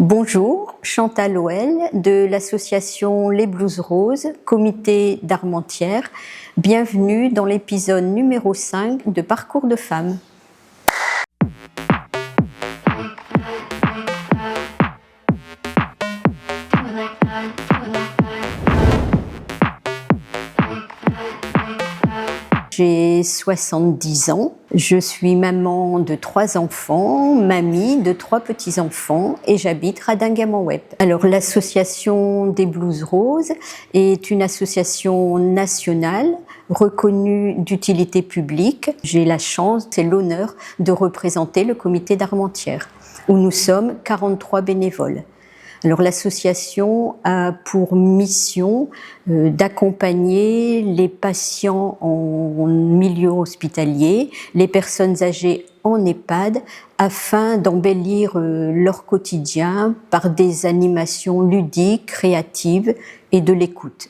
Bonjour, Chantal Hoël de l'association Les Blues Roses, comité d'Armentières. Bienvenue dans l'épisode numéro 5 de Parcours de femmes. J'ai 70 ans, je suis maman de 3 enfants, mamie de 3 petits-enfants et j'habite Radingham-en-Webb. Alors l'association des Blues Roses est une association nationale reconnue d'utilité publique. J'ai la chance et l'honneur de représenter le comité d'Armentières où nous sommes 43 bénévoles. Alors l'association a pour mission d'accompagner les patients en milieu hospitalier, les personnes âgées en EHPAD, afin d'embellir leur quotidien par des animations ludiques, créatives et de l'écoute.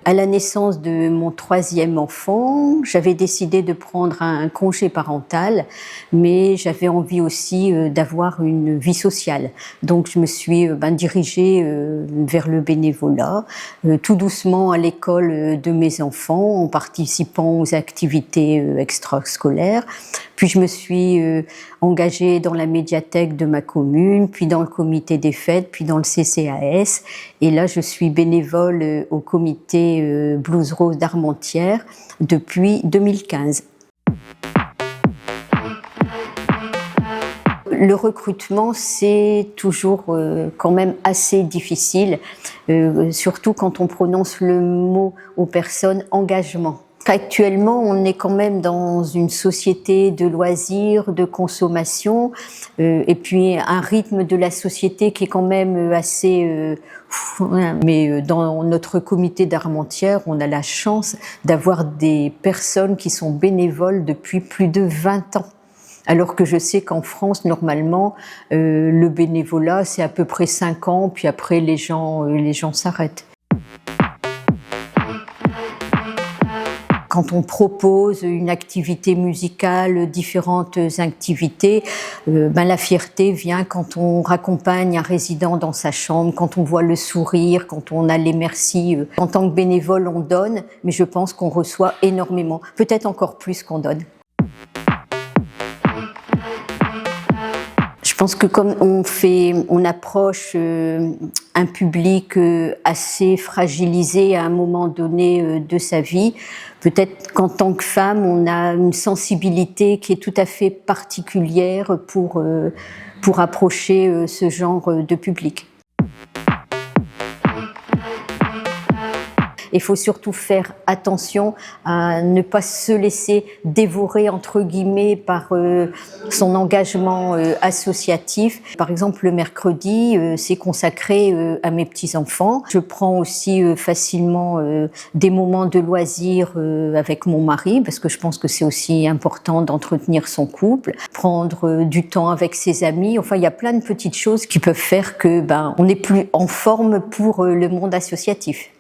À la naissance de mon 3e enfant, j'avais décidé de prendre un congé parental, mais j'avais envie aussi d'avoir une vie sociale. Donc je me suis dirigée vers le bénévolat, tout doucement à l'école de mes enfants, en participant aux activités extrascolaires. Puis je me suis engagée dans la médiathèque de ma commune, puis dans le comité des fêtes, puis dans le CCAS. Et là, je suis bénévole au comité Blues Roses d'Armentières depuis 2015. Le recrutement, c'est toujours quand même assez difficile, surtout quand on prononce le mot aux personnes « engagement ». Actuellement, on est quand même dans une société de loisirs, de consommation, et puis un rythme de la société qui est quand même assez... Mais dans notre comité d'Armentières, on a la chance d'avoir des personnes qui sont bénévoles depuis plus de 20 ans. Alors que je sais qu'en France, normalement, le bénévolat, c'est à peu près 5 ans, puis après les gens s'arrêtent. Quand on propose une activité musicale, différentes activités, la fierté vient quand on raccompagne un résident dans sa chambre, quand on voit le sourire, quand on a les merci. En tant que bénévole, on donne, mais je pense qu'on reçoit énormément, peut-être encore plus qu'on donne. Je pense que comme on approche un public assez fragilisé à un moment donné de sa vie, peut-être qu'en tant que femme, on a une sensibilité qui est tout à fait particulière pour approcher ce genre de public. Il faut surtout faire attention à ne pas se laisser dévorer entre guillemets par son engagement associatif. Par exemple, le mercredi, c'est consacré à mes petits-enfants. Je prends aussi facilement des moments de loisirs avec mon mari, parce que je pense que c'est aussi important d'entretenir son couple, prendre du temps avec ses amis. Enfin, il y a plein de petites choses qui peuvent faire que on n'est plus en forme pour le monde associatif.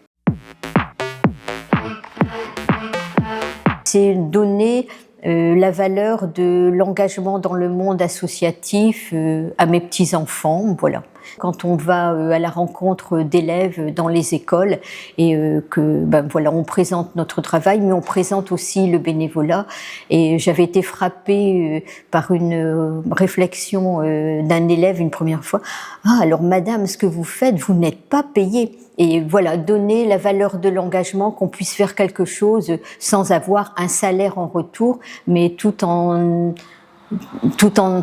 C'est donner la valeur de l'engagement dans le monde associatif à mes petits-enfants, voilà. Quand on va à la rencontre d'élèves dans les écoles et on présente notre travail, mais on présente aussi le bénévolat. Et j'avais été frappée par une réflexion d'un élève une première fois. « Ah, alors madame, ce que vous faites, vous n'êtes pas payée ». Et voilà, donner la valeur de l'engagement, qu'on puisse faire quelque chose sans avoir un salaire en retour, mais tout en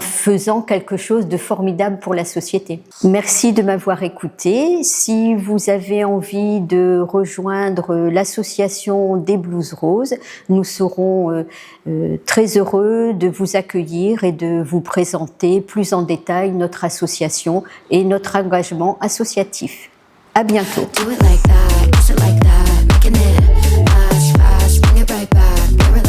faisant quelque chose de formidable pour la société. Merci de m'avoir écouté. Si vous avez envie de rejoindre l'association des Blues Roses, nous serons très heureux de vous accueillir et de vous présenter plus en détail notre association et notre engagement associatif. À bientôt. Do it like that, push it like that, making it fast, fast, bring it right back.